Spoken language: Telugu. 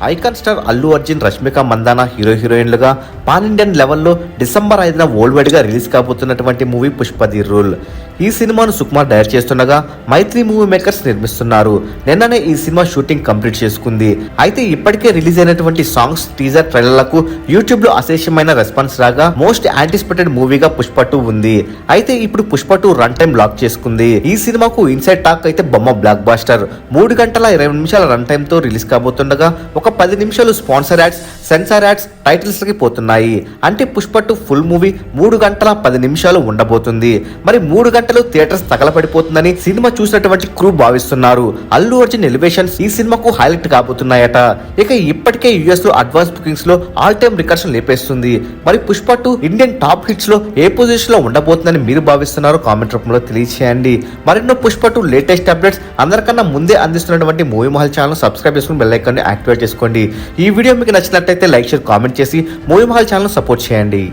ఐకాన్ స్టార్ అల్లు అర్జున్, రష్మిక మందాన హీరోయిన్లుగా పాన్ ఇండియన్ లెవెల్లో డిసెంబర్ 5న వరల్డ్ వైడ్ గా రిలీజ్ కాబోతున్నటువంటి మూవీ పుష్ప ది రూల్. ఈ సినిమాను సుకుమార్ డైరెక్ట్ చేస్తుండగా మైత్రి మూవీ మేకర్స్ నిర్మిస్తున్నారు. నిన్ననే ఈ సినిమా షూటింగ్ కంప్లీట్ చేసుకుంది. అయితే ఇప్పటికే రిలీజ్ అయినటువంటి సాంగ్స్, టీజర్, ట్రైలర్లకు యూట్యూబ్ లో అశేషమైన రెస్పాన్స్ రాగా మోస్ట్ యాంటిసిపేటెడ్ మూవీగా పుష్ప 2 ఉంది. అయితే ఇప్పుడు పుష్ప 2 రన్ టైం లాక్ చేసుకుంది. ఈ సినిమాకు ఇన్సైడ్ టాక్ అయితే బొమ్మ బ్లాక్ బాస్టర్. 3 గంటల 20 నిమిషాల రన్ టైం తో రిలీజ్ కాబోతుండగా ఒక 10 నిమిషాలు sponsor ads, censor ads, titles కి పోతున్నాయి. అంటే పుష్ప 2 ఫుల్ మూవీ 3 గంటల 10 నిమిషాలు ఉండబోతుంది. మరి 3 గంటలు థియేటర్స్ తగలపడిపోతుందని సినిమా చూసినటువంటి క్రూ భావిస్తున్నారు. అల్లు అర్జున్ ఎలివేషన్స్ ఈ సినిమాకు హైలైట్ కాబోతున్నాయట. ఇక ఇప్పటికే యుఎస్ లో అడ్వాన్స్ బుకింగ్స్ లో ఆల్ టైమ్ రికార్డ్స్ లేపేస్తుంది. మరి పుష్ప 2 ఇండియన్ టాప్ హిట్స్ లో ఏ పొజిషన్ లో ఉండబోతుందని మీరు భావిస్తున్నారు? కామెంట్ రూపంలో తెలియజేయండి. మరెన్నో పుష్ప 2 లేటెస్ట్ అప్డేట్స్ అందరికన్నా ముందే అందిస్తున్నటువంటి మూవీ మహల్ ఛానల్ సబ్స్క్రైబ్ చేసుకుని బెల్ ఐకాన్ ని యాక్టివేట్ చేసుకోండి. ఈ వీడియో మీకు నచ్చినట్లయితే లైక్, షేర్, కామెంట్ చేసి మూవీ మహల్ ఛానల్ సపోర్ట్ చేయండి.